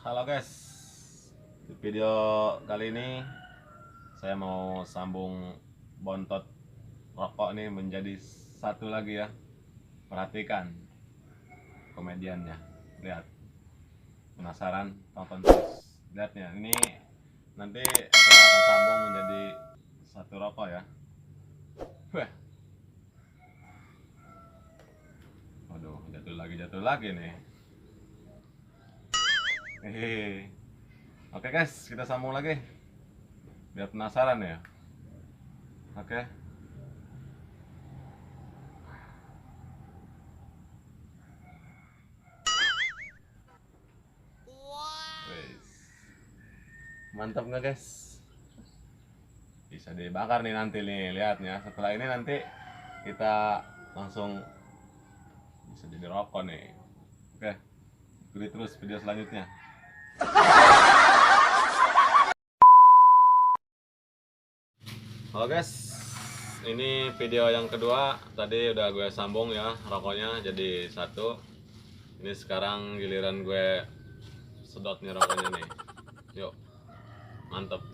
Halo guys, di video kali ini saya mau sambung bontot rokok nih menjadi satu lagi ya. Perhatikan komediannya, lihat. Penasaran? Tonton terus. Lihatnya, ini nanti saya akan sambung menjadi satu rokok ya. Wah, waduh, jatuh lagi nih. Hehehe. Oke guys, kita sambung lagi biar penasaran ya. Oke. Wes. Mantap nggak guys? Bisa dibakar nih nanti nih, lihatnya. Setelah ini nanti kita langsung bisa jadi rokok nih. Oke, ikuti terus video selanjutnya. Halo guys, ini video yang kedua. Tadi udah gue sambung ya rokoknya jadi satu. Ini sekarang giliran gue sedotnya rokoknya nih. Yuk, mantep.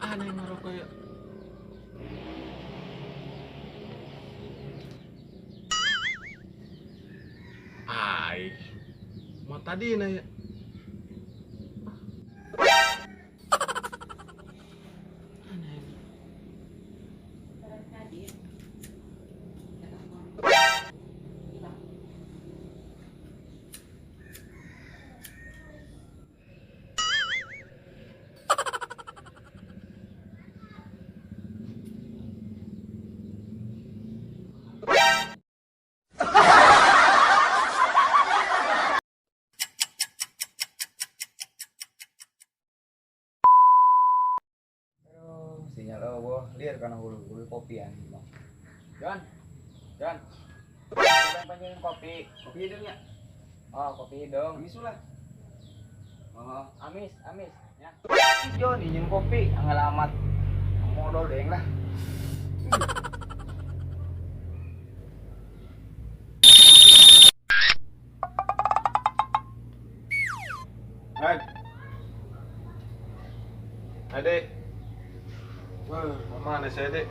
Ada yang ngerokok ya? Ay, mau tadi na ya? Sinyal lihat karena hulu kopian. John, panjangin kopi hidungnya. Oh, kopi hidung. Amis lah. Oh, amis ya. John, izin kopi, alamat. Modal deh lah. Hai, adik. Wah, mana sih adik?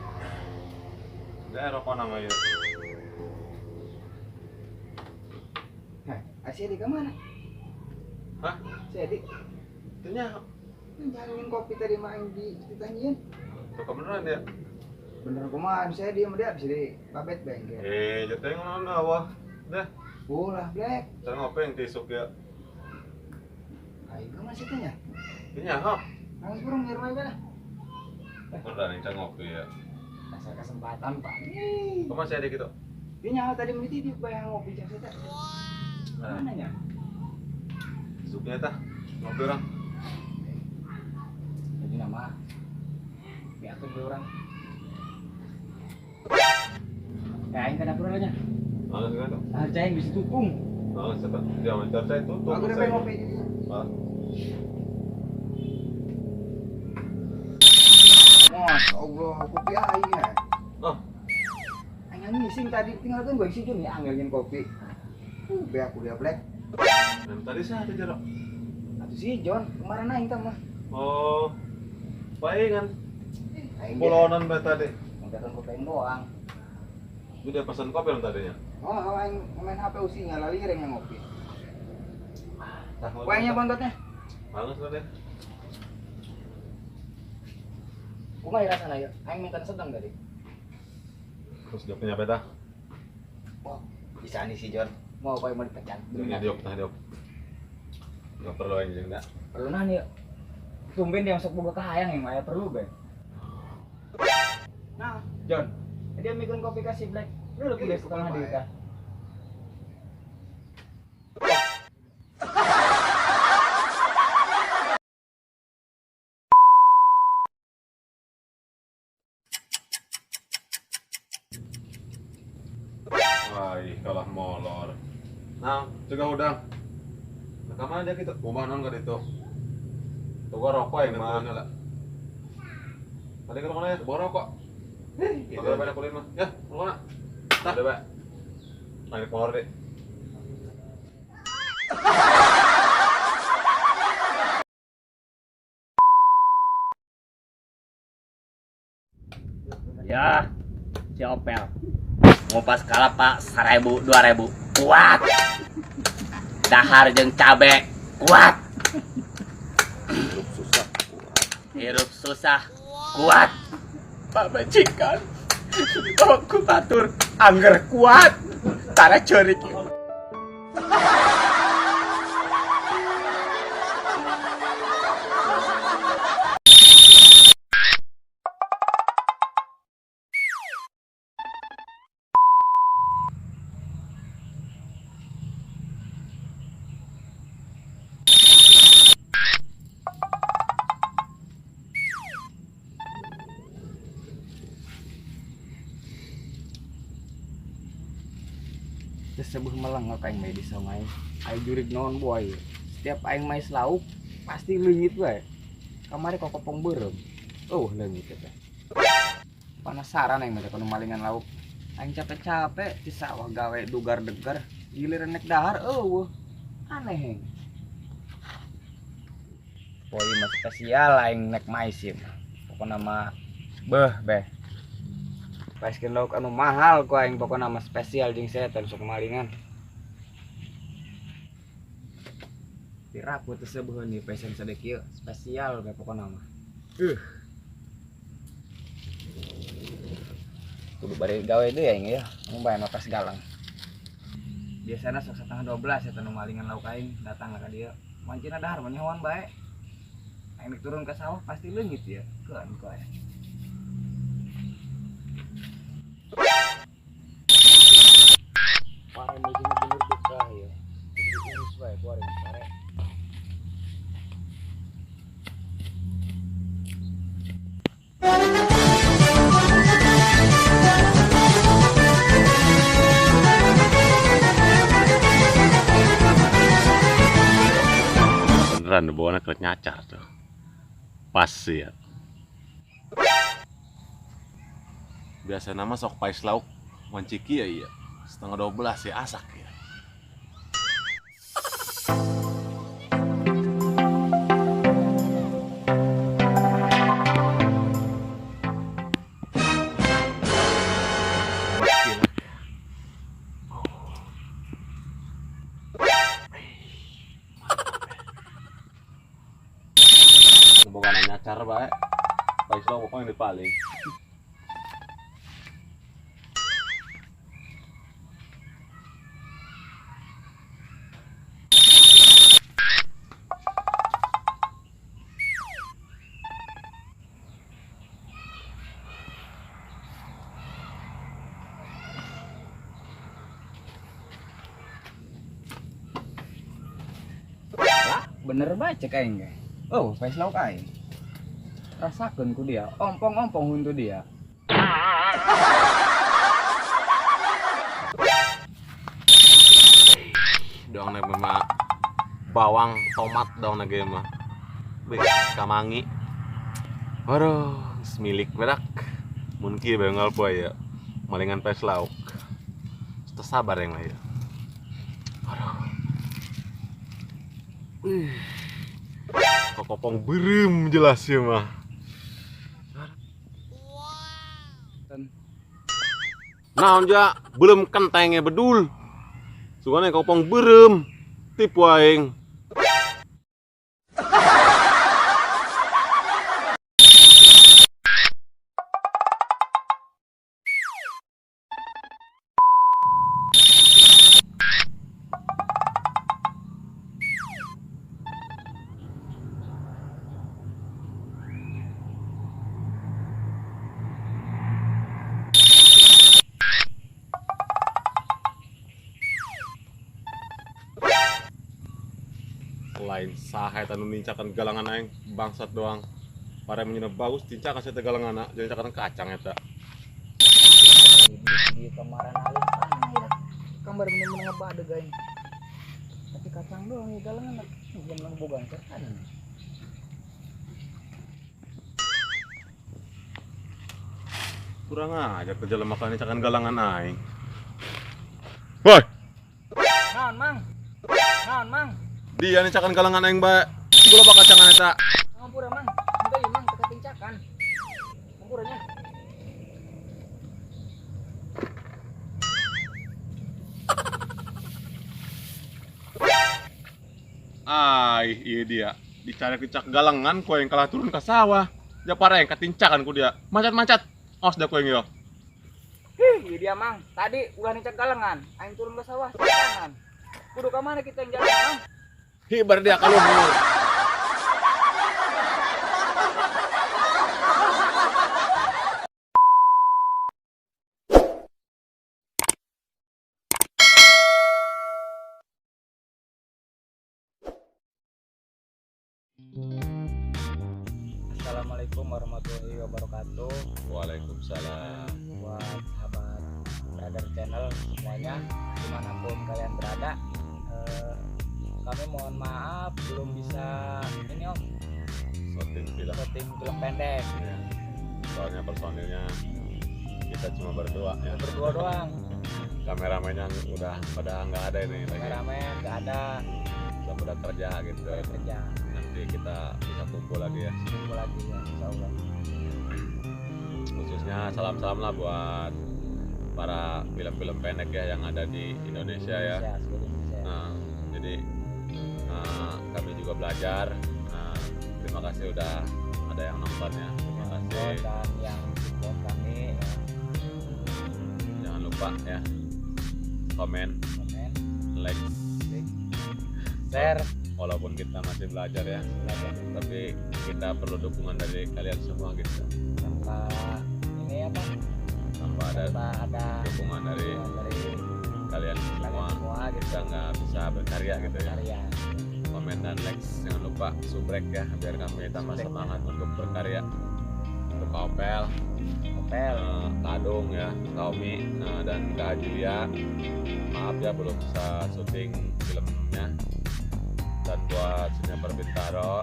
Udah rokok nama ya. Nah, si Edi kemana? Hah? Si Edi? Itunya Jangan kopi tadi main ditanyain. rokok beneran ya? Bener kumaha si Edi sama dia bisa di babet bengkel. Jatuhnya ngono awah. Dah, Ulah black. saya ngopi yang tisuk ya. Ayo ke masih tanya. Ini hap. Langsung kurang biar main lah. Beneran yang saya ngopi ya. Kasih kesempatan Pak. Kok masih ada gitu? Dia nyawa tadi meniti dia bayang ngopi jam saya. Mana nya? Tisuknya tah. Ngopi orang. Jadi nama diatur dulu orang. Kain ke dapur aja. Mana sih kan? Hargain bisa tukung. Setelah dia mencar saya tutup. Aku udah pengen ngopi. Masya Allah, kopi aing ya. Oh, Aing ngising tadi tinggal kan gue isi Jun ya angelin kopi. Be aku dia black. dan tadi saya ada jarak. Atuh si John, kemarin aing tah mah. Oh, Palingan Aing polonan bae tadi. ngajak kopi doang. Udah pesan kopi belum tadinya? Oh, aing main HP usinya laliring yang ngopi. Kuenya bangkotnya. Bagus tadi. Kumaha rasana ya? Aing minta sedang tadi. Terus dia punya peta. Wah, bisa nih si John. Mau apa yang mau dipecat? Ini diop, diop. Nggak perlu anjing enggak. Perlu nanya. Tumben dia masuk boga kahayang yang maya perlu be. Nah, John, dia mikun kopi kasih black. Lu udah kuliah setengah di kita. Wah, kalah molor. Nah, juga udah. Nah, kemana aja gitu? Ubah non ke itu. Tuh gua rokok ya, mana lah. Tadi ke mana ya? Bawa rokok. Ada banyak kulit mah. Ya, mana? Ada, Pak. Naik molor deh. Ya, si Opel. Ngupas kalapa 1000 2000 kuat. Dahar jeung cabe kuat. Hirup susah kuat. Pak majikan. Kalau ku batur angger kuat. Tara ceurik. Terus sebuah melengok aing mah di sungai. Aing jurig naon boy. Setiap aing main lauk pasti leungit bae. Kamari kok kopong beureum. Leungit teh. Penasaran aing mah kono malingan lauk. Aing capek-capek di sawah gawe dugar-degar, giliran naik dahar aneh heng. Poin mah spesial aing naik mais ieu mah. Pokona mah beh. Paiskeun lauk anu mahal ku aing pokona mah spesial jeung setan sok malingan. Piraku teh sebeuheun ieu pesen sadek ieu spesial bae pokona mah. Kudu bari gawe deui aing ya, mun bae mah pas galang. Biasana sok 11:30 eta nu malingan lauk aing datang ka dieu. Mancina dahar mah nyahoan bae. Aing turun ka sawah pasti leungit ya. Keun ku aya. Parah meeting bener duka ya. Kudu diurus bae ku arek sare. Beneran bawa anak nyacar tuh. Pas ya. Biasa nama sok pais lauk wanciki ya iya. 11:30 ya asak ya. Boga nyacar bae. Pais lauk pokoknya di paling. Bener bae cek aing ge. Pais lauk aing. Rasakeun ku dia, ompong-ompong huntu dia. Dong nek mah bawang, tomat dong nek mah. Beuh, kamangi. Waduh, milik berak. Mun kieu bae ngalpoe ya. Malingan pes lauk. Teu sabar yang lah ya. Aduh. Kokopong beureum jelas ya mah. Naon ja belum kentengnya bedul. Sugane kopong berem. Tipu aing. Lain saha eta nu nincakan galangan aing bangsat doang. Pare menyeuna bagus tincakan saya teh galangan jangan cakan kacang eta. Di kemarin alin ya. Kamar bener-bener ngebade gaing. Tapi kacang doang ya galangan. Jangan bogang kan. Kurang aja kerja makan cakan galangan aing. Woi, Naon, Mang? Naon, Mang? dia nih cakan galangan aing bae. Gula bakal kacangan eta. Ngampura, Mang. Enggak ya, Mang, teka tincakan. Ngampuranya. Ai, iya dia. Dicari kecak galangan ku yang kalah turun ke sawah. Ya parah yang katincakan ku dia. Macet-macet. Aos dah ku yang yo. Iya dia, Mang. Tadi ulah nicak galengan. Aing turun ke sawah, tincakan. Kudu ka mana kita yang jalan, Mang? Hibar dia kalau mau. Assalamualaikum warahmatullahi wabarakatuh. Waalaikumsalam. Buat sahabat Brother Channel semuanya, dimanapun kalian berada, kami mohon maaf belum bisa ini om Syuting film. syuting film pendek. Ya. Soalnya personilnya kita cuma berdua ya. Berdua doang, Kameramennya udah pada nggak ada ini lagi. kameramen nggak ada, Udah pada kerja gitu. kerja. Nanti kita bisa kumpul lagi ya. Tunggu lagi ya, insya Allah. Khususnya salam-salam lah buat para film-film pendek ya yang ada di Indonesia ya. Indonesia, seluruh Indonesia. Nah, jadi kami juga belajar. Nah, terima kasih udah ada yang nonton ya. Terima kasih. Dan yang support kami ya, Jangan lupa ya komen, komen, like, share, walaupun kita masih belajar ya. belajar. Tapi kita perlu dukungan dari kalian semua gitu. Tanpa ini apa? Tanpa ada Tanpa ada dukungan dari kalian semua, gitu. kita nggak bisa berkarya gitu ya. Karya. Komen dan like, jangan lupa subrek ya biar kami tambah Subrek. semangat untuk berkarya. Untuk Kak Opel, Opel. Kak Adung ya, Kak Omi, dan Kak Julia. Maaf ya belum bisa syuting filmnya. Dan buat Senior Bintaro,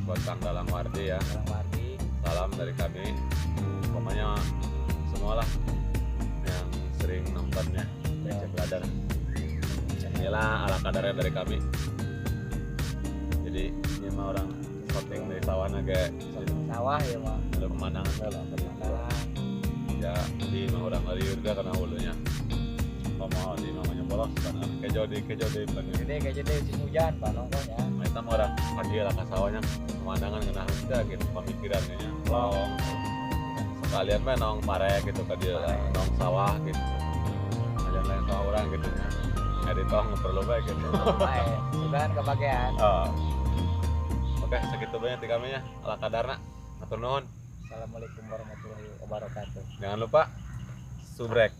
buat Kang Dalang Wardi ya, Orang Wardi. salam dari kami. Pokoknya semualah yang sering nontonnya DC Brother. Inilah ala kadarnya dari kami. Jadi ini mah orang syuting dari sawah naga Sawah ya mah. ada pemandangan lah Salah. ya di mah orang dari juga karena hulunya mau di mamanya bolos karena kejodi panggil Gede kayak jadi musim hujan pak nongkrongnya. kita mah orang pagi lah ke sawahnya pemandangan kena hujan gitu pemikirannya long sekalian mah nong pare gitu ke dia nong sawah gitu aja lain sama orang gitu nya editong perlu baik gitu. Baik. Sudah kebagian. Oke, segitu banyak di kami ya ala kadarna atur nuhun. Assalamualaikum warahmatullahi wabarakatuh. Jangan lupa subrek.